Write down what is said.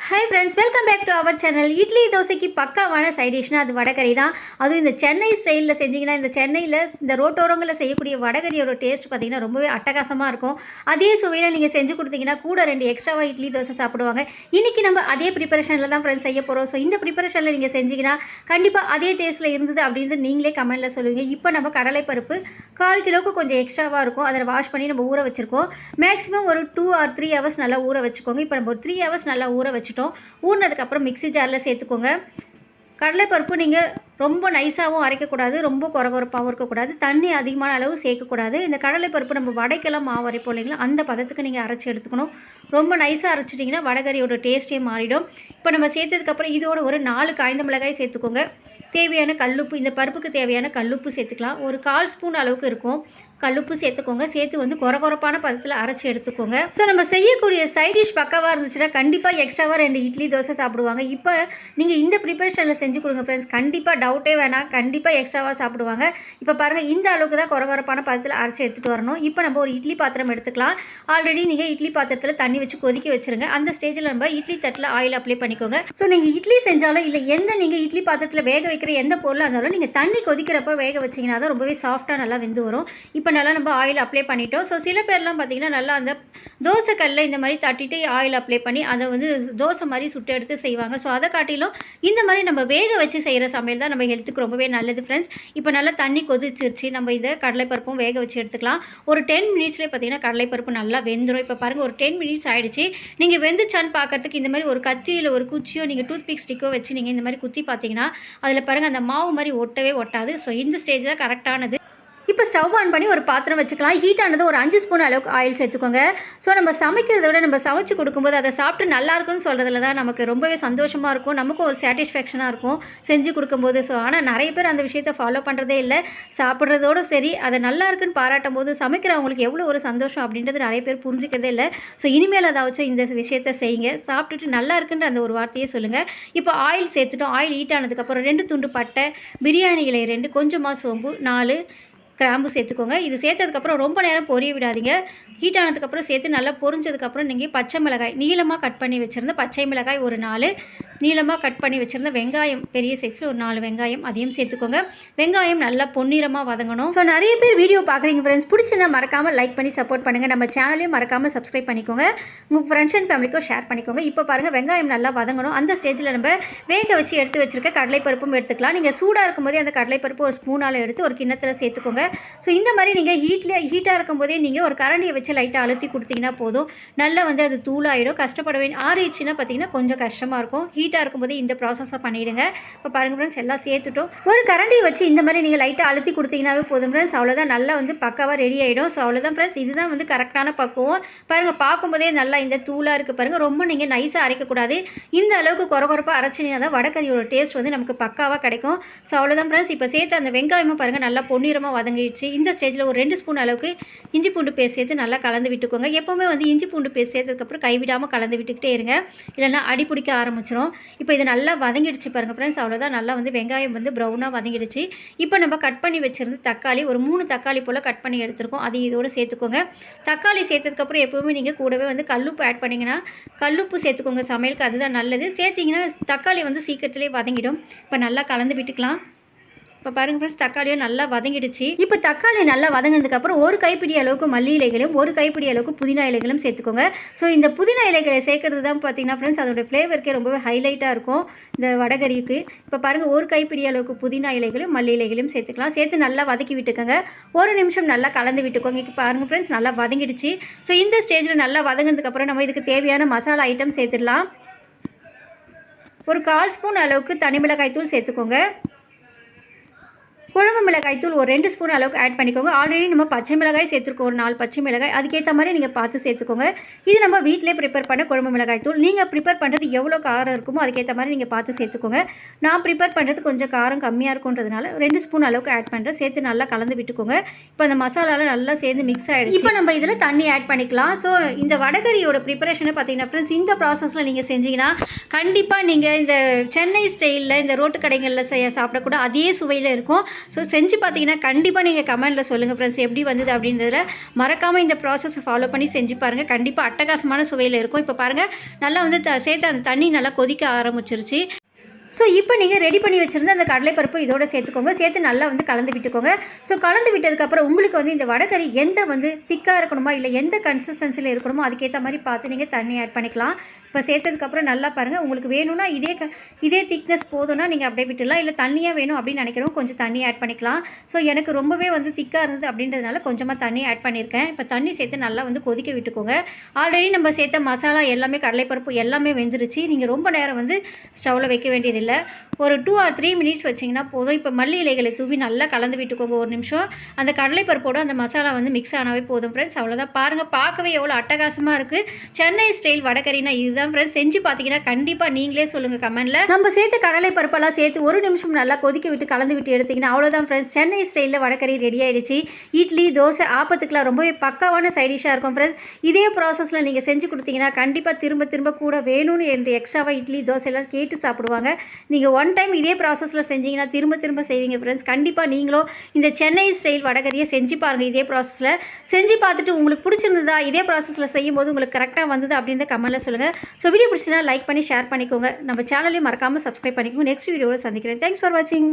Hi friends, welcome back to our channel. Idli தோசைக்கு பக்காவான side டிஷ்னா அது வடகறி தான். அதுவும் இந்த சென்னை ஸ்டைலில் செஞ்சிங்கன்னா, இந்த சென்னையில் இந்த ரோட்டோரங்களில் செய்யக்கூடிய வடகரியோட டேஸ்ட் பார்த்திங்கன்னா ரொம்பவே அட்டகாசமாக இருக்கும். அதே சுவையில் நீங்கள் செஞ்சு கொடுத்தீங்கன்னா கூட 2 எக்ஸ்ட்ராவாக இட்லி தோசை சாப்பிடுவாங்க. இன்றைக்கி நம்ம அதே ப்ரிப்பரேஷனில் தான் ஃப்ரெண்ட்ஸ் செய்ய போகிறோம். ஸோ இந்த ப்ரிப்பரேஷனில் நீங்கள் செஞ்சிங்கன்னா கண்டிப்பாக அதே டேஸ்ட்டில் இருந்தது அப்படின்றது நீங்களே கமெண்ட்டில் சொல்லுவீங்க. இப்போ நம்ம கடலைப்பருப்பு 1/4 கிலோவுக்கு கொஞ்சம் எக்ஸ்ட்ராவாக இருக்கும். அதை வாஷ் பண்ணி நம்ம ஊற வச்சுருக்கோம். மேக்ஸிமம் ஒரு 2 or 3 hours நல்லா ஊற வச்சுக்கோங்க. இப்போ நம்ம ஒரு 3 hours நல்லா ஊற வச்சுட்டோம். ஊறினதுக்கப்புறம் மிக்ஸி ஜாரில் சேர்த்துக்கோங்க. கடலைப்பருப்பு நீங்கள் ரொம்ப நைஸாகவும் அரைக்கக்கூடாது, ரொம்ப கொரகொரப்பாகவும் இருக்கக்கூடாது, தண்ணி அதிகமான அளவு சேர்க்கக்கூடாது. இந்த கடலைப்பருப்பு நம்ம வடைக்கெல்லாம் மாவு அரைப்போம் இல்லைங்களா, அந்த பதத்துக்கு நீங்கள் அரைச்சி எடுத்துக்கணும். ரொம்ப நைஸாக அரைச்சிட்டிங்கன்னா வடகரியோட டேஸ்ட்டே மாறிடும். இப்போ நம்ம சேர்த்ததுக்கப்புறம் இதோட ஒரு 4 காய்ந்த மிளகாய் சேர்த்துக்கோங்க. தேவையான கல்லுப்பு, இந்த பருப்புக்கு தேவையான கல்லுப்பு சேர்த்துக்கலாம். ஒரு 1/4 ஸ்பூன் அளவுக்கு இருக்கும் கல்லுப்பு சேர்த்துக்கோங்க. சேர்த்து வந்து கொரகொரப்பான பதத்தில் அரைச்சி எடுத்துக்கோங்க. ஸோ நம்ம செய்யக்கூடிய சைட் டிஷ் பக்காவாக இருந்துச்சுன்னா கண்டிப்பாக எக்ஸ்ட்ராவாக 2 இட்லி தோசை சாப்பிடுவாங்க. இப்போ நீங்கள் இந்த ப்ரிப்பரேஷனில் செஞ்சு கொடுங்க ஃப்ரெண்ட்ஸ், கண்டிப்பாக டவுட்டே வேணாம், கண்டிப்பாக எக்ஸ்ட்ராவாக சாப்பிடுவாங்க. இப்போ பாருங்கள், இந்த அளவுக்கு தான் கொரகொரப்பான பதத்தில் அரைச்சி எடுத்துகிட்டு வரணும். இப்போ நம்ம ஒரு இட்லி பாத்திரம் எடுத்துக்கலாம். ஆல்ரெடி நீங்கள் இட்லி பாத்திரத்தில் தண்ணி வச்சு கொதிக்க வச்சுருங்க. அந்த ஸ்டேஜில் நம்ம இட்லி தட்டில் ஆயில் அப்ளை பண்ணிக்கோங்க. ஸோ நீங்கள் இட்லி செஞ்சாலும் இல்லை நீங்கள் இட்லி பாத்திரத்தில் வேக வைக்கிற எந்த பொருளாக இருந்தாலும் நீங்கள் தண்ணி கொதிக்கிறப்போ வேக வச்சிங்கன்னா தான் ரொம்பவே சாஃப்டாக நல்லா வெந்து வரும். இப்போ நல்லா நம்ம ஆயில் அப்ளை பண்ணிட்டோம். ஸோ சில பேர்லாம் பார்த்திங்கன்னா நல்லா அந்த தோசை கல்லில் இந்த மாதிரி தட்டிட்டு ஆயில் அப்ளை பண்ணி அதை வந்து தோசை மாதிரி சுட்டு எடுத்து செய்வாங்க. ஸோ அதை காட்டிலும் இந்த மாதிரி நம்ம வேக வச்சு செய்கிற சமையல் தான் நம்ம ஹெல்த்துக்கு ரொம்பவே நல்லது ஃப்ரெண்ட்ஸ். இப்போ நல்லா தண்ணி கொதிச்சிருச்சு. நம்ம இதை கடலைப்பருப்பும் வேக வச்சு எடுத்துக்கலாம். ஒரு 10 மினிட்ஸ்லேயே பார்த்திங்கன்னா கடலைப்பருப்பு நல்லா வெந்துடும். இப்போ பாருங்கள், ஒரு 10 மினிட்ஸ் ஆகிடுச்சு. நீங்கள் வெந்துச்சான்னு பார்க்குறதுக்கு இந்த மாதிரி ஒரு கத்தியில் ஒரு குச்சியோ நீங்கள் டூத் பிக் ஸ்டிக்கோ வச்சு நீங்கள் இந்த மாதிரி குத்தி பார்த்தீங்கன்னா அதில் பாருங்கள் அந்த மாவு மாதிரி ஒட்டவே ஒட்டாது. ஸோ இந்த ஸ்டேஜ் தான் கரெக்டானது. இப்போ ஸ்டவ் ஆன் பண்ணி ஒரு பாத்திரம் வச்சுக்கலாம். ஹீட் ஆனது ஒரு 5 ஸ்பூன் அளவுக்கு ஆயில் சேர்த்துக்கோங்க. ஸோ நம்ம சமைக்கிறத விட நம்ம சமைச்சு கொடுக்கும்போது அதை சாப்பிட்டு நல்லாயிருக்குன்னு சொல்கிறதுல தான் நமக்கு ரொம்பவே சந்தோஷமாக இருக்கும், நமக்கும் ஒரு சாட்டிஸ்ஃபேக்ஷனாக இருக்கும் செஞ்சு கொடுக்கும்போது. ஸோ ஆனால் நிறைய பேர் அந்த விஷயத்தை ஃபாலோ பண்ணுறதே இல்லை. சாப்பிட்றதோடு சரி, அதை நல்லா இருக்குன்னு பாராட்டும் போது சமைக்கிறவங்களுக்கு எவ்வளோ ஒரு சந்தோஷம் அப்படின்றது நிறைய பேர் புரிஞ்சிக்கிறதே இல்லை. ஸோ இனிமேல் அதாச்சும் இந்த விஷயத்தை செய்யுங்க. சாப்பிட்டுட்டு நல்லா இருக்குன்ற அந்த ஒரு வார்த்தையே சொல்லுங்கள். இப்போ ஆயில் சேர்த்துட்டோம். ஆயில் ஹீட் ஆனதுக்கப்புறம் 2 துண்டு பட்டை, பிரியாணி இலை 2, கொஞ்சமாக சோம்பு, 4 கிராம்பு சேர்த்துக்கோங்க. இது சேர்த்ததுக்கப்புறம் ரொம்ப நேரம் பொரிய விடாதீங்க. ஹீட் ஆனதுக்கப்புறம் சேர்த்து நல்லா பொரிஞ்சதுக்கப்புறம் நீங்கள் பச்சை மிளகாய் நீளமாக கட் பண்ணி வச்சுருந்த பச்சை மிளகாய் ஒரு 4, நீளமாக கட் பண்ணி வச்சுருந்த வெங்காயம் பெரிய சைஸில் ஒரு 4 வெங்காயம் அதையும் சேர்த்துக்கோங்க. வெங்காயம் நல்லா பொன்னிறமாக வதங்கணும். ஸோ நிறைய பேர் வீடியோ பார்க்குறீங்க ஃப்ரெண்ட்ஸ், பிடிச்சிருந்தா மறக்காமல் லைக் பண்ணி சப்போர்ட் பண்ணுங்கள். நம்ம சேனலையும் மறக்காமல் சப்ஸ்கிரைப் பண்ணிக்கோங்க. உங்கள் ஃப்ரெண்ட்ஸ் அண்ட் ஃபேமிலிக்கும் ஷேர் பண்ணிக்கோங்க. இப்போ பாருங்கள், வெங்காயம் நல்லா வதங்கணும். அந்த ஸ்டேஜில் நம்ம வேக வச்சு எடுத்து வச்சுருக்க கடலைப்பருப்பும் எடுத்துக்கலாம். நீங்கள் சூடாக இருக்கும்போதே அந்த கடலைப்பருப்பு ஒரு ஸ்பூனால் எடுத்து ஒரு கிண்ணத்தில் சேர்த்துக்கோங்க. ஸோ இந்த மாதிரி நீங்கள் ஹீட்டாக இருக்கும்போதே நீங்கள் ஒரு கரண்டியை வச்சு லைட்டாக அழுத்தி கொடுத்தீங்கன்னா போதும். நல்லா வந்து அது தூளாயிடும். கஷ்டப்பட வேண்டிய ஆறிடுச்சுன்னா பார்த்தீங்கன்னா கொஞ்சம் கஷ்டமாக இருக்கும். ஹீட்டாக இருக்கும்போதே இந்த ப்ராசஸை பண்ணிவிடுங்க. இப்போ பாருங்கள் ஃப்ரெண்ட்ஸ், எல்லாம் சேர்த்துட்டோம். ஒரு கரண்டியை வச்சு இந்த மாதிரி நீங்கள் லைட்டாக அழுத்தி கொடுத்தீங்கன்னாவே போதும் ஃப்ரெண்ட்ஸ். அவ்வளோதான், நல்லா வந்து பக்காவாக ரெடி ஆகிடும். ஸோ அவ்வளோதான் ஃப்ரெண்ட்ஸ், இதுதான் வந்து கரெக்டான பக்குவம். பாருங்கள், பார்க்கும்போதே நல்லா இந்த தூளாக இருக்குது பாருங்கள். ரொம்ப நீங்கள் நைஸாக அரைக்கக்கூடாது. இந்த அளவுக்கு கொரகொரப்பாக அரைச்சிங்கன்னா தான் வடகரியோட டேஸ்ட் வந்து நமக்கு பக்காவாக கிடைக்கும். ஸோ அவ்வளோதான் ஃப்ரெண்ட்ஸ். இப்போ சேர்த்து அந்த வெங்காயமும் பாருங்கள் நல்லா பொன்னிறமாக வதங்கிடுச்சு. இந்த ஸ்டேஜில் ஒரு 2 ஸ்பூன் அளவுக்கு இஞ்சி பூண்டு பேஸ்ட் சேர்த்து நல்லா கலந்து விட்டுக்கோங்க. எப்போவுமே வந்து இஞ்சி பூண்டு பேஸ்ட் சேர்த்ததுக்கப்புறம் கைவிடாமல் கலந்து விட்டுக்கிட்டே இருங்க, இல்லைனா அடி பிடிக்க ஆரம்பிச்சிடும். இப்போ இது நல்லா வதங்கிடுச்சு பாருங்கள் ஃப்ரெண்ட்ஸ். அவ்வளோதான், நல்லா வந்து வெங்காயம் வந்து ப்ரௌனாக வதங்கிடுச்சு. இப்போ நம்ம கட் பண்ணி வச்சுருந்து தக்காளி ஒரு 3 தக்காளி போல் கட் பண்ணி எடுத்துருக்கோம். அதையும் இதோடு சேர்த்துக்கோங்க. தக்காளி சேர்த்ததுக்கப்புறம் எப்போவுமே நீங்கள் கூடவே வந்து கல்லுப்பு ஆட் பண்ணிங்கன்னா கல்லுப்பு சேர்த்துக்கோங்க. சமையலுக்கு அதுதான் நல்லது. சேர்த்திங்கன்னா தக்காளி வந்து சீக்கிரத்திலே வதங்கிடும். இப்போ நல்லா கலந்து விட்டுக்கலாம். இப்போ பாருங்கள் ஃப்ரெண்ட்ஸ், தக்காளியும் நல்லா வதங்கிடுச்சு. இப்போ தக்காளி நல்லா வதங்கினதுக்கப்புறம் ஒரு கைப்பிடி அளவுக்கு மல்லி இலைகளும் ஒரு கைப்பிடி அளவுக்கு புதினா இலைகளும் சேர்த்துக்கோங்க. ஸோ இந்த புதினா இலைகளை சேர்க்கறது தான் பார்த்தீங்கன்னா ஃப்ரெண்ட்ஸ் அதோட ஃப்ளேவருக்கே ரொம்பவே ஹைலைட்டாக இருக்கும் இந்த வடகரிக்கு. இப்போ பாருங்கள், ஒரு கைப்பிடி அளவுக்கு புதினா இலைகளும் மல்லி இலைகளும் சேர்த்துக்கலாம். சேர்த்து நல்லா வதக்கி விட்டுக்கோங்க. ஒரு நிமிஷம் நல்லா கலந்து விட்டுக்கோங்க. இப்போ பாருங்கள் ஃப்ரெண்ட்ஸ், நல்லா வதங்கிடுச்சு. ஸோ இந்த ஸ்டேஜில் நல்லா வதங்கினதுக்கப்புறம் நம்ம இதுக்கு தேவையான மசாலா ஐட்டம் சேர்த்துடலாம். ஒரு 1/4 ஸ்பூன் அளவுக்கு தனி மிளகாய் தூள் சேர்த்துக்கோங்க. குழம்பு மிளகாய் தூள் ஒரு 2 ஸ்பூன் அளவுக்கு ஆட் பண்ணிக்கோங்க. ஆல்ரெடி நம்ம பச்சை மிளகாய் சேர்த்துருக்கோம், ஒரு 4 பச்சை மிளகாய். அதுக்கேற்ற மாதிரி நீங்கள் பார்த்து சேர்த்துக்கோங்க. இது நம்ம வீட்டிலே ப்ரிப்பேர் பண்ண குழம்பு மிளகாய் தூள். நீங்கள் ப்ரிப்பேர் பண்ணுறது எவ்வளோ காரம் இருக்குமோ அதுக்கேற்ற மாதிரி நீங்கள் பார்த்து சேர்த்துக்கோங்க. நான் ப்ரிப்பேர் பண்ணுறது கொஞ்சம் காரம் கம்மியாக இருக்குன்றதுனால 2 ஸ்பூன் அளவுக்கு ஆட் பண்ணுறேன். சேர்த்து நல்லா கலந்து விட்டுக்கோங்க. இப்போ அந்த மசாலாலாம் நல்லா சேர்ந்து மிக்ஸ் ஆகிடுச்சு. இப்போ நம்ம இதில் தண்ணி ஆட் பண்ணிக்கலாம். ஸோ இந்த வடகரியோட ப்ரிப்பரேஷனை பார்த்தீங்கன்னா ஃப்ரெண்ட்ஸ், இந்த ப்ராசஸில் நீங்கள் செஞ்சீங்கன்னா கண்டிப்பாக நீங்கள் இந்த சென்னை ஸ்டைலில் இந்த ரோட்டு கடைகளில் சாப்பிடக்கூட அதே சுவையில் இருக்கும். ஸோ செஞ்சு பார்த்தீங்கன்னா கண்டிப்பாக நீங்கள் கமெண்ட்டில் சொல்லுங்கள் ஃப்ரெண்ட்ஸ் எப்படி வந்தது அப்படின்றதுல. மறக்காமல் இந்த ப்ராசஸை ஃபாலோ பண்ணி செஞ்சு பாருங்கள். கண்டிப்பாக அட்டகாசமான சுவையில் இருக்கும். இப்போ பாருங்கள் நல்லா வந்து சேர்த்து அந்த தண்ணி நல்லா கொதிக்க ஆரம்பிச்சிருச்சு. ஸோ இப்போ நீங்கள் ரெடி பண்ணி வச்சுருந்த அந்த கடலைப்பருப்பு இதோட சேர்த்துக்கோங்க. சேர்த்து நல்லா வந்து கலந்து விட்டுக்கோங்க. ஸோ கலந்து விட்டதுக்கப்புறம் உங்களுக்கு வந்து இந்த வடைக்கறி எந்த வந்து திக்காக இருக்கணுமா இல்லை எந்த கன்சிஸ்டன்சியில் இருக்கணுமோ அதுக்கேற்ற மாதிரி பார்த்து நீங்கள் தண்ணி ஆட் பண்ணிக்கலாம். இப்போ சேர்த்ததுக்கப்புறம் நல்லா பாருங்கள். உங்களுக்கு வேணும்னா இதே திக்னஸ் போதும்னா நீங்கள் அப்படியே விட்டுடலாம். இல்லை தண்ணியாக வேணும் அப்படின்னு நினைக்கிறோம் கொஞ்சம் தண்ணி ஆட் பண்ணிக்கலாம். ஸோ எனக்கு ரொம்பவே வந்து திக்காக இருந்தது அப்படின்றதுனால கொஞ்சமாக தண்ணி ஆட் பண்ணியிருக்கேன். இப்போ தண்ணி சேர்த்து நல்லா வந்து கொதிக்க விட்டுக்கோங்க. ஆல்ரெடி நம்ம சேர்த்த மசாலா எல்லாமே கடலைப்பருப்பு எல்லாமே வெந்துருச்சு. நீங்கள் ரொம்ப நேரம் வந்து ஸ்டவ்வில் வைக்க வேண்டியதில்லை. ஒரு 2 or 3 மினிட்ஸ் வச்சிங்கன்னா போதும். இப்போ மல்லி இலைகளை தூவி நல்லா கலந்து விட்டுக்கோங்க ஒரு நிமிஷம். அந்த கடலைப்பருப்போடு அந்த மசாலா வந்து மிக்ஸ் ஆனாவே போதும் ஃப்ரெண்ட்ஸ். அவ்வளோதான். பாருங்கள் பார்க்கவே எவ்வளோ அட்டகாசமாக இருக்குது. சென்னை ஸ்டைல் வடைக்கறினா இதுதான் ஃப்ரெண்ட்ஸ். செஞ்சு பார்த்தீங்கன்னா கண்டிப்பாக நீங்களே சொல்லுங்கள் கமெண்ட்டில். நம்ம சேர்த்து கடலைப்பருப்பெல்லாம் சேர்த்து ஒரு நிமிஷம் நல்லா கொதிக்க விட்டு கலந்து விட்டு எடுத்திங்கன்னா அவ்வளோதான் ஃப்ரெண்ட்ஸ். சென்னை ஸ்டைலில் வடைக்கறி ரெடி ஆகிடுச்சு. இட்லி தோசை ஆப்பத்துக்கெலாம் ரொம்பவே பக்காவான சைடிஷாக இருக்கும் ஃப்ரெண்ட்ஸ். இதே ப்ராசஸில் நீங்கள் செஞ்சு கொடுத்தீங்கன்னா கண்டிப்பாக திரும்ப திரும்ப கூட வேணும்னு என்று எக்ஸ்ட்ராவாக இட்லி தோசையெல்லாம் கேட்டு சாப்பிடுவாங்க. நீங்கள் ஒன் டைம் இதே ப்ராசஸில் செஞ்சீங்கன்னா திரும்ப திரும்ப செய்வீங்க ஃப்ரெண்ட்ஸ். கண்டிப்பாக நீங்களும் இந்த சென்னை ஸ்டைல் வடைக்கறியை செஞ்சு பாருங்கள். இதே ப்ராசஸில் செஞ்சு பார்த்துட்டு உங்களுக்கு பிடிச்சிருந்ததா, இதே ப்ராசஸில் செய்யும்போது உங்களுக்கு கரெக்டாக வந்தது அப்படின்னு கமெண்ட்டில் சொல்லுங்கள். ஸோ வீடியோ பிடிச்சினா லைக் பண்ணி ஷேர் பண்ணிக்கோங்க. நம்ம சேனலையும் மறக்காமல் சப்ஸ்கிரைப் பண்ணிக்கோங்க. நெக்ஸ்ட் வீடியோவில் சந்திக்கிறேன். தேங்க்ஸ் ஃபார் வாட்சிங்.